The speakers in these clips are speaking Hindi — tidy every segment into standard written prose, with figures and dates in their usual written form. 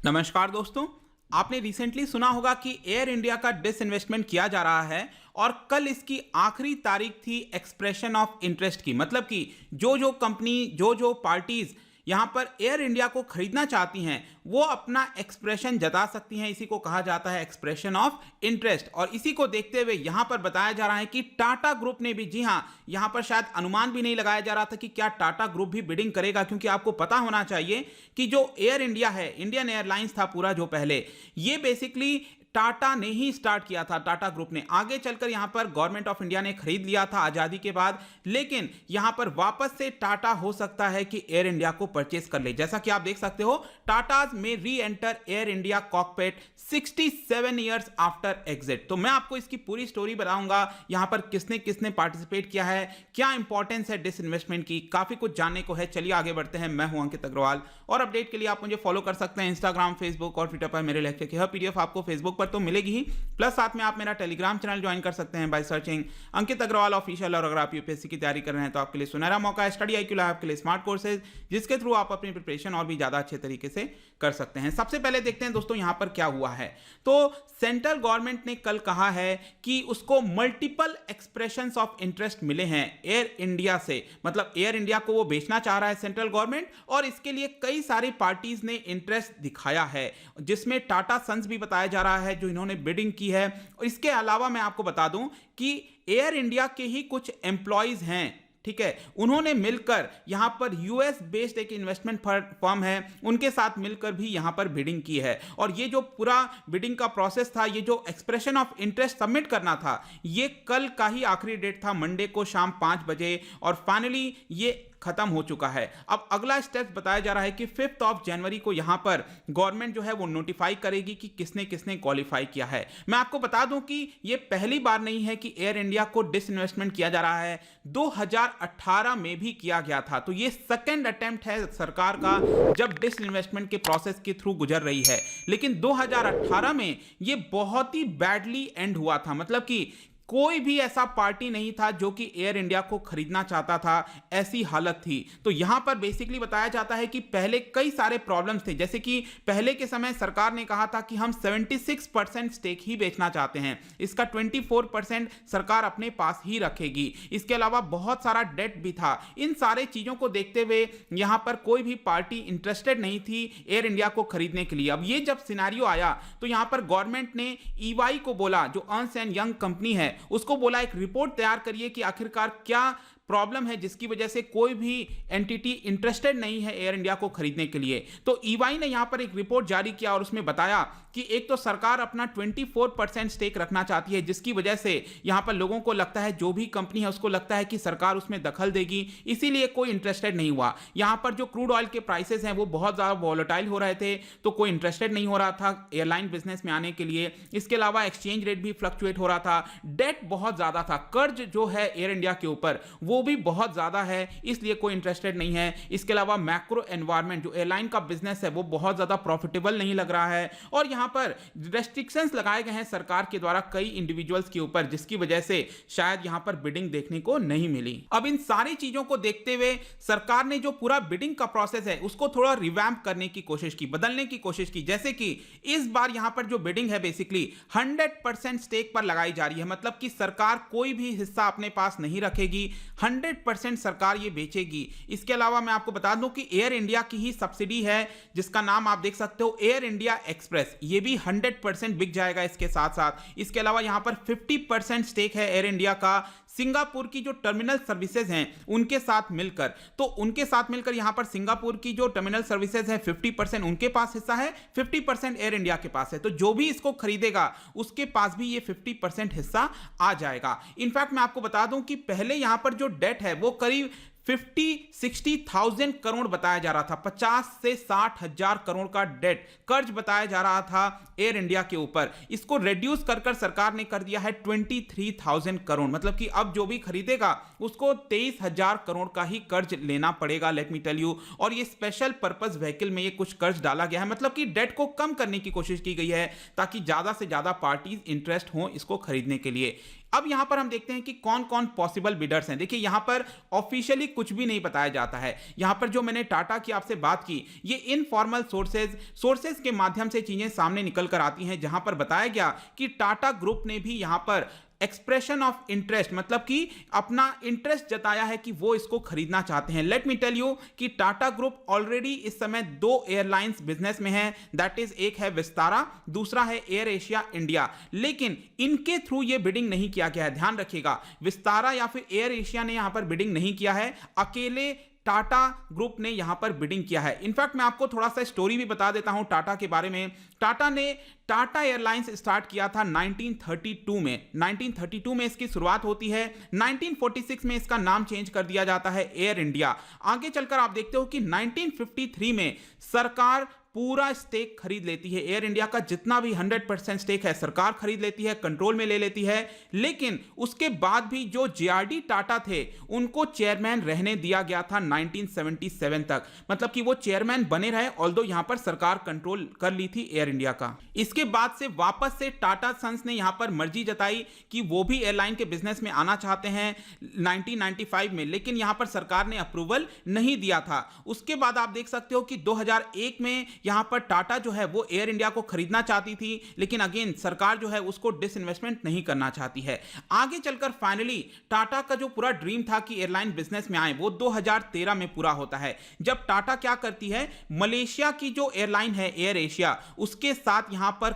नमस्कार दोस्तों। आपने रिसेंटली सुना होगा कि एयर इंडिया का डिसइन्वेस्टमेंट किया जा रहा है और कल इसकी आखिरी तारीख थी एक्सप्रेशन ऑफ इंटरेस्ट की। मतलब कि जो कंपनी जो पार्टीज यहां पर एयर इंडिया को खरीदना चाहती हैं वो अपना एक्सप्रेशन जता सकती हैं। इसी को कहा जाता है एक्सप्रेशन ऑफ इंटरेस्ट। और इसी को देखते हुए यहां पर बताया जा रहा है कि टाटा ग्रुप ने भी, जी हां, यहां पर शायद अनुमान भी नहीं लगाया जा रहा था कि क्या टाटा ग्रुप भी बिडिंग करेगा, क्योंकि आपको पता होना चाहिए कि जो एयर इंडिया है, इंडियन एयरलाइंस था पूरा जो पहले, ये बेसिकली टाटा ने ही स्टार्ट किया था। टाटा ग्रुप ने आगे चलकर यहां पर गवर्नमेंट ऑफ इंडिया ने खरीद लिया था आजादी के बाद, लेकिन यहां पर वापस से टाटा हो सकता है कि एयर इंडिया को परचेस कर ले। जैसा कि आप देख सकते हो, टाटाज में री enter air India cockpit 67 years after exit. तो मैं आपको इसकी पूरी स्टोरी बताऊंगा, यहां पर किसने किसने पार्टिसिपेट किया है, क्या इंपॉर्टेंस है डिसइन्वेस्टमेंट की, काफी कुछ जानने को है। चलिए आगे बढ़ते हैं। मैं हूं अंकित अग्रवाल और अपडेट के लिए आप मुझे फॉलो कर सकते हैं इंस्टाग्राम, फेसबुक और ट्विटर पर। मेरे लेक्चर की हर पीडीएफ आपको फेसबुक पर तो मिलेगी ही, प्लस साथ में आप मेरा टेलीग्राम चैनल ज्वाइन कर सकते हैं by searching Ankit Agarwal official. और अगर आप यूपीएससी की तैयारी कर रहे हैं तो आपके लिए सुनहरा मौका है स्टडी IQ लैब के लिए स्मार्ट कोर्सेज, जिसके थ्रू आप अपनी प्रिपरेशन और भी ज्यादा अच्छे तरीके से कर सकते हैं। सबसे पहले देखते हैं दोस्तों यहां पर क्या हुआ है। तो सेंट्रल गवर्नमेंट ने कल कहा है कि उसको मल्टीपल एक्सप्रेशंस ऑफ इंटरेस्ट मिले हैं एयर इंडिया से। मतलब एयर इंडिया को वो बेचना चाह रहा है सेंट्रल गवर्नमेंट, और इसके लिए कई सारी पार्टीज ने इंटरेस्ट दिखाया है, जिसमें टाटा सन्स भी बताया जा रहा है जो इन्होंने बिडिंग की है। और इसके अलावा मैं आपको बता दूं कि एयर इंडिया के ही कुछ एम्प्लॉइज हैं, ठीक है, उन्होंने मिलकर यहां पर यूएस बेस्ड एक इन्वेस्टमेंट फर्म है, उनके साथ मिलकर भी यहां पर बिडिंग की है। और ये जो पूरा बिडिंग का प्रोसेस था, ये जो एक्सप्रेशन ऑफ इंटरेस्ट सबमिट करना था, ये कल का ही आखिरी डेट था, मंडे को शाम 5 बजे, और फाइनली ये खत्म हो चुका है। अब अगला स्टेप बताया जा रहा है कि 5 जनवरी को यहां पर गवर्नमेंट जो है वो नोटिफाई करेगी कि किसने किसने क्वालिफाई किया है। मैं आपको बता दूं कि ये पहली बार नहीं है कि एयर इंडिया को डिसइन्वेस्टमेंट किया जा रहा है, 2018 में भी किया गया था। तो ये सेकेंड अटेम्प्ट है सरकार का जब डिसइन्वेस्टमेंट के प्रोसेस के थ्रू गुजर रही है। लेकिन 2018 में ये बहुत ही बैडली एंड हुआ था। मतलब कि कोई भी ऐसा पार्टी नहीं था जो कि एयर इंडिया को खरीदना चाहता था, ऐसी हालत थी। तो यहां पर बेसिकली बताया जाता है कि पहले कई सारे प्रॉब्लम्स थे। जैसे कि पहले के समय सरकार ने कहा था कि हम 76% स्टेक ही बेचना चाहते हैं, इसका 24% सरकार अपने पास ही रखेगी। इसके अलावा बहुत सारा डेट भी था। इन सारे चीजों को देखते हुए यहां पर कोई भी पार्टी इंटरेस्टेड नहीं थी एयर इंडिया को खरीदने के लिए। अब ये जब सिनेरियो आया तो यहां पर गवर्नमेंट ने EY को बोला, जो अर्न्स्ट एंड यंग कंपनी है, उसको बोला एक रिपोर्ट तैयार करिए कि आखिरकार क्या प्रॉब्लम है जिसकी वजह से कोई भी एंटिटी इंटरेस्टेड नहीं है एयर इंडिया को खरीदने के लिए। तो EY ने यहां पर एक रिपोर्ट जारी किया और उसमें बताया कि एक तो सरकार अपना 24% स्टेक रखना चाहती है, जिसकी वजह से यहां पर लोगों को लगता है, जो भी कंपनी है उसको लगता है कि सरकार उसमें दखल देगी, इसीलिए कोई इंटरेस्टेड नहीं हुआ। यहां पर जो क्रूड ऑयल के प्राइसेस हैं वो बहुत ज्यादा वॉलेटाइल हो रहे थे, तो कोई इंटरेस्टेड नहीं हो रहा था एयरलाइन बिजनेस में आने के लिए। इसके अलावा एक्सचेंज रेट भी फ्लक्चुएट हो रहा था, डेट बहुत ज्यादा था, कर्ज जो है एयर इंडिया के ऊपर वो भी बहुत ज्यादा है, इसलिए कोई इंटरेस्टेड नहीं है। इसके अलावा मैक्रो एनवायरनमेंट, जो एयरलाइन का बिजनेस है वो बहुत ज्यादा प्रॉफिटेबल नहीं लग रहा है, और यहां पर रेस्ट्रिक्शंस लगाए गए हैं सरकार के द्वारा कई इंडिविजुअल्स के ऊपर, जिसकी वजह से शायद यहां पर बिडिंग देखने को नहीं मिली। अब इन सारी चीजों को देखते हुए सरकार ने जो पूरा बिडिंग का प्रोसेस है उसको थोड़ा रिवैम्प करने की कोशिश की, बदलने की कोशिश की। जैसे कि इस बार यहां पर जो बिडिंग है बेसिकली 100% स्टेक पर लगाई जा रही है। मतलब कि सरकार कोई भी हिस्सा अपने पास नहीं रखेगी, 100% सरकार ये बेचेगी। इसके अलावा मैं आपको बता दूं कि एयर इंडिया की ही सब्सिडी है जिसका नाम आप देख सकते हो एयर इंडिया एक्सप्रेस, ये भी 100% बिक जाएगा इसके साथ साथ। इसके अलावा यहां पर 50% स्टेक है एयर इंडिया का सिंगापुर की जो टर्मिनल सर्विसेज हैं उनके साथ मिलकर। तो उनके साथ मिलकर यहां पर सिंगापुर की जो टर्मिनल सर्विसेज है 50% उनके पास हिस्सा है, 50% एयर इंडिया के पास है। तो जो भी इसको खरीदेगा उसके पास भी ये 50% हिस्सा आ जाएगा। इनफैक्ट मैं आपको बता दूं कि पहले यहां पर जो डेट है वो करीब 50-60,000 करोड़ बताया जा रहा था, 50 से 60 हजार करोड़ का डेट कर्ज बताया जा रहा था एयर इंडिया के ऊपर। इसको रिड्यूस कर कर सरकार ने कर दिया है 23,000 करोड़। मतलब कि अब जो भी खरीदेगा उसको 23,000 करोड़ का ही कर्ज लेना पड़ेगा, लेट मी टेल यू। और ये स्पेशल पर्पस व्हीकल में ये कुछ कर्ज डाला गया है, मतलब कि डेट को कम करने की कोशिश की गई है ताकि ज्यादा से ज्यादा पार्टीज इंटरेस्ट हो इसको खरीदने के लिए। अब यहां पर हम देखते हैं कि कौन कौन पॉसिबल बिडर्स हैं। देखिए यहां पर ऑफिशियली कुछ भी नहीं बताया जाता है। यहां पर जो मैंने टाटा की आपसे बात की, ये इनफॉर्मल सोर्सेज के माध्यम से चीजें सामने निकल कर आती हैं, जहां पर बताया गया कि टाटा ग्रुप ने भी यहां पर एक्सप्रेशन ऑफ इंटरेस्ट, मतलब कि अपना इंटरेस्ट जताया है कि वो इसको खरीदना चाहते हैं। लेट मी टेल यू कि टाटा ग्रुप ऑलरेडी इस समय 2 एयरलाइंस बिजनेस में है, दैट इज एक है विस्तारा, दूसरा है एयर एशिया इंडिया। लेकिन इनके थ्रू ये बिडिंग नहीं किया गया है। ध्यान रखिएगा, विस्तारा या फिर एयर एशिया ने यहां पर बिडिंग नहीं किया है, अकेले टाटा ग्रुप ने यहां पर बिडिंग किया है। इनफैक्ट मैं आपको थोड़ा सा स्टोरी भी बता देता हूं टाटा के बारे में। टाटा ने टाटा एयरलाइंस स्टार्ट किया था 1932 में। 1932 में इसकी शुरुआत होती है। 1946 में इसका नाम चेंज कर दिया जाता है एयर इंडिया। आगे चलकर आप देखते हो कि 1953 में सरकार पूरा स्टेक खरीद लेती है। एयर इंडिया का जितना भी 100% स्टेक है सरकार खरीद लेती है, कंट्रोल में ले लेती है। लेकिन उसके बाद भी जो जेआरडी टाटा थे उनको चेयरमैन रहने दिया गया था 1977 तक, मतलब कि वो चेयरमैन बने रहे, ऑल्दो यहां पर सरकार कंट्रोल कर ली थी एयर इंडिया का। इसके बाद से वापस से टाटा सन्स ने यहां पर मर्जी जताई कि वो भी एयरलाइन के बिजनेस में आना चाहते हैं 1995 में, लेकिन यहां पर सरकार ने अप्रूवल नहीं दिया था। उसके बाद आप देख सकते हो कि 2001 में यहां पर टाटा जो है वो एयर इंडिया को खरीदना चाहती थी, लेकिन अगेन सरकार जो है उसको डिसइन्वेस्टमेंट नहीं करना चाहती है। आगे चलकर फाइनली टाटा का जो पूरा ड्रीम था कि एयरलाइन बिजनेस में आए, वो 2013 में पूरा होता है, जब टाटा क्या करती है, मलेशिया की जो एयरलाइन है एयर एशिया, उसके साथ यहां पर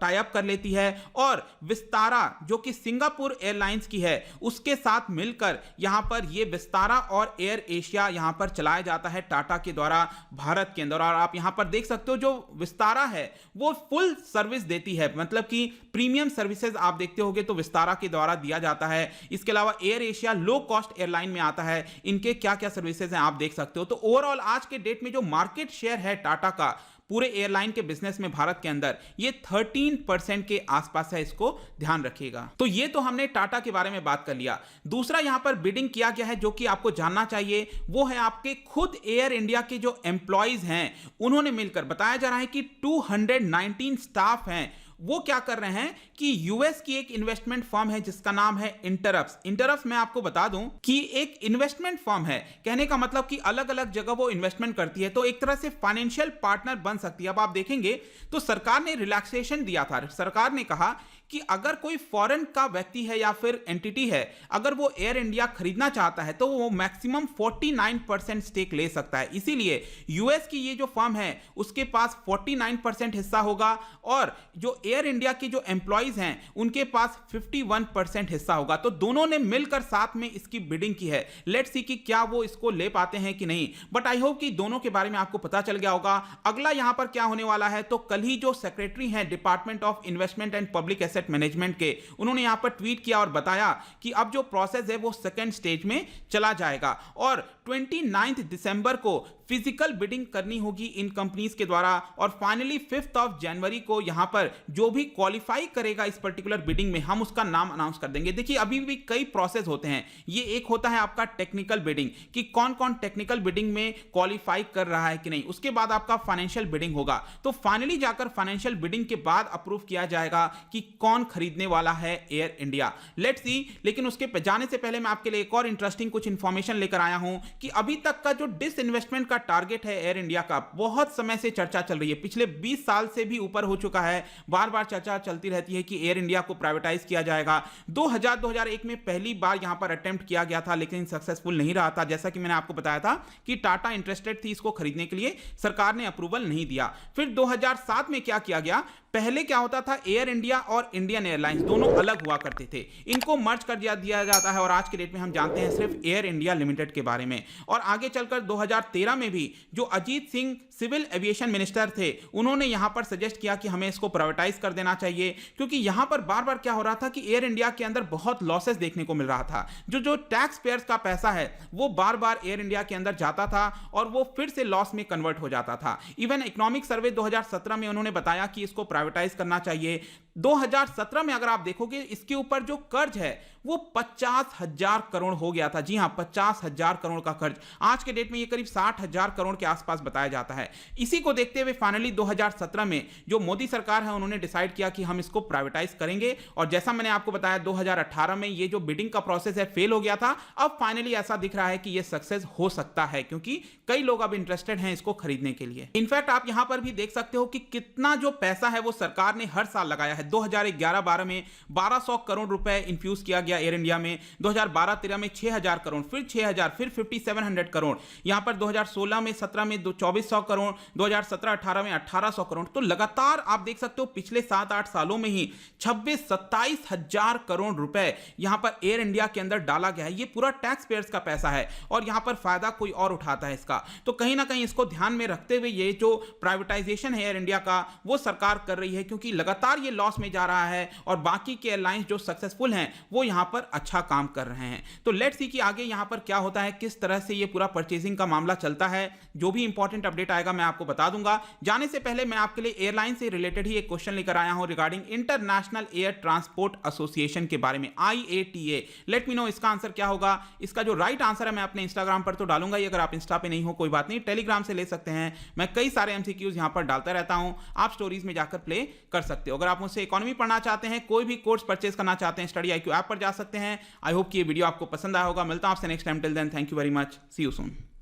टाई अप कर लेती है और विस्तारा जो कि सिंगापुर एयरलाइंस की है उसके साथ मिलकर यहां पर ये विस्तारा और एयर एशिया यहां पर चलाया जाता है टाटा के द्वारा भारत के अंदर। और आप यहां पर देख सकते हो जो विस्तारा है वो फुल सर्विस देती है, मतलब कि प्रीमियम सर्विसेज आप देखते होंगे तो विस्तारा के द्वारा दिया जाता है। इसके अलावा air Asia low cost airline में आता है, इनके क्या क्या सर्विसेज हैं आप देख सकते हो। तो ओवरऑल आज के डेट में जो मार्केट शेयर है टाटा का पूरे एयरलाइन के बिजनेस में भारत के अंदर, ये 13% के आसपास है, इसको ध्यान रखिएगा। तो ये तो हमने टाटा के बारे में बात कर लिया। दूसरा यहां पर बिडिंग किया गया है जो कि आपको जानना चाहिए, वो है आपके खुद एयर इंडिया के जो एम्प्लॉइज हैं उन्होंने मिलकर, बताया जा रहा है कि 219 स्टाफ हैं, वो क्या कर रहे हैं कि यूएस की एक इन्वेस्टमेंट फर्म है जिसका नाम है इंटरप्स मैं आपको बता दूं कि एक इन्वेस्टमेंट फर्म है, कहने का मतलब कि अलग अलग जगह वो इन्वेस्टमेंट करती है, तो एक तरह से फाइनेंशियल पार्टनर बन सकती है। अब आप देखेंगे तो सरकार ने रिलैक्सेशन दिया था। सरकार ने कहा कि अगर कोई फॉरेन का व्यक्ति है या फिर एंटिटी है, अगर वो एयर इंडिया खरीदना चाहता है तो वो मैक्सिमम 49% स्टेक ले सकता है। इसीलिए यूएस की ये जो फर्म है उसके पास 49% हिस्सा होगा और जो एयर इंडिया के जो एम्प्लॉइज हैं उनके पास 51% हिस्सा होगा। तो दोनों ने मिलकर साथ में इसकी बिडिंग की है। लेट्स सी कि क्या वो इसको ले पाते हैं कि नहीं, बट आई होप कि दोनों के बारे में आपको पता चल गया होगा। अगला यहां पर क्या होने वाला है, तो कल ही जो सेक्रेटरी हैं department of investment and public asset management के, उन्होंने यहां पर ट्वीट किया और बताया कि अब जो प्रोसेस है वो सेकंड स्टेज में चला जाएगा और 29 दिसंबर को फिजिकल बिडिंग करनी होगी इन कंपनीज के द्वारा और फाइनली 5 जनवरी को यहां पर जो भी क्वालिफाई करेगा इस पर्टिकुलर बिडिंग में, हम उसका नाम अनाउंस कर देंगे। देखिए अभी भी कई प्रोसेस होते हैं। ये एक होता है आपका टेक्निकल बिडिंग कि कौन कौन टेक्निकल बिडिंग में क्वालिफाई कर रहा है कि नहीं, उसके बाद आपका फाइनेंशियल बिडिंग होगा, तो फाइनली जाकर फाइनेंशियल बिडिंग के बाद अप्रूव किया जाएगा कि कौन खरीदने वाला है एयर इंडिया। Let's see. लेकिन उसके जाने से पहले मैं आपके लिए एक और इंटरेस्टिंग कुछ इंफॉर्मेशन लेकर आया हूं कि अभी तक का जो डिसइन्वेस्टमेंट का टारगेट है एयर इंडिया का, बहुत समय से चर्चा चल रही है, पिछले 20 साल से भी ऊपर हो चुका है, बार बार चर्चा चलती रहती है कि एयर इंडिया को प्राइवेटाइज किया जाएगा। 2001 में पहली बार यहां पर अटेम्प्ट किया गया था लेकिन सक्सेसफुल नहीं रहा था। जैसा कि मैंने आपको बताया था कि टाटा इंटरेस्टेड थी इसको खरीदने के लिए, सरकार ने अप्रूवल नहीं दिया। फिर 2007 में क्या किया गया, पहले क्या होता था, एयर इंडिया और इंडियन एयरलाइंस दोनों अलग हुआ करते थे, इनको मर्ज कर दिया जाता है और आज के डेट में हम जानते हैं सिर्फ एयर इंडिया लिमिटेड के बारे में। और आगे चलकर 2013 में भी जो Ajit Singh civil aviation minister थे, उन्होंने यहां पर सजेस्ट किया कि हमें इसको प्राइवेटाइज कर देना चाहिए, क्योंकि यहां पर बार बार क्या हो रहा था कि एयर इंडिया के अंदर बहुत लॉसेस देखने को मिल रहा था। जो टैक्स पेयर्स का पैसा है वो बार बार एयर इंडिया के अंदर जाता था और वो फिर से लॉस में कन्वर्ट हो जाता था। इवन इकोनॉमिक सर्वे 2017 में उन्होंने बताया कि इसको प्राइवेटाइज करना चाहिए। 2017 में अगर आप देखोगे इसके ऊपर जो कर्ज है वो 50,000 करोड़ हो गया था। जी हां, 50,000 करोड़ का कर्ज। आज के डेट में ये करीब 60,000 करोड़ के आसपास बताया जाता है। इसी को देखते हुए फाइनली 2017 में जो मोदी सरकार है उन्होंने डिसाइड किया कि हम इसको प्राइवेटाइज करेंगे, और जैसा मैंने आपको बताया 2018 में ये जो बिडिंग का प्रोसेस है फेल हो गया था। अब फाइनली ऐसा दिख रहा है कि ये सक्सेस हो सकता है, क्योंकि कई लोग अब इंटरेस्टेड हैं इसको खरीदने के लिए। इनफैक्ट आप यहां पर भी देख सकते हो कि कितना जो पैसा है वो सरकार ने हर साल लगाया है। 2011-12 में 1200 करोड़ रुपए इंफ्यूज किया गया एयर इंडिया में, 2012-13 में 6000 करोड़, फिर 6000, फिर 5700 करोड़, यहां पर 2016 में 17 में 2400 करोड़, 2017-18 में 1800 करोड़। तो लगातार आप देख सकते हो पिछले 7-8 सालों में ही 26-27 हजार करोड़ रुपए यहां पर एयर इंडिया के अंदर डाला गया है। ये पूरा टैक्स पेयर्स का पैसा है और यहां पर फायदा कोई और उठाता है इसका। तो कहीं ना कहीं इसको ध्यान में रखते हुए ये जो प्राइवेटाइजेशन है एयर इंडिया का वो सरकार कर रही है, क्योंकि लगातार ये लॉस में जा रहा है और बाकी के एयरलाइंस जो सक्सेसफुल हैं वो यहां पर अच्छा काम कर रहे हैं। तो लेट्स सी कि आगे यहां पर क्या होता है, किस तरह से ये पूरा परचेजिंग का मामला चलता है। जो भी इंपॉर्टेंट अपडेट आएगा मैं आपको बता दूंगा। जाने से पहले मैं आपके लिए एयरलाइन से रिलेटेड ही एक क्वेश्चन लेकर आया हूं regarding international air transport association के बारे में, IATA। लेट मी नो इसका आंसर क्या होगा। इसका जो राइट आंसर है मैं अपने इंस्टाग्राम पर तो डालूंगा ही, अगर आप इंस्टा पे नहीं हो कोई बात नहीं, टेलीग्राम से ले सकते हैं। मैं कई सारे MCQs यहां पर डालता रहता हूं, आप स्टोरीज में जाकर प्ले कर सकते हो। अगर आप मुझसे इकोनॉमी पढ़ना चाहते हैं, कोई भी कोर्स परचेज करना चाहते हैं, स्टडी IQ ऐप पर जा सकते हैं। आई होप कि ये वीडियो आपको पसंद आया होगा। मिलता हूं आपसे next time. Till then, thank you very much, see you soon.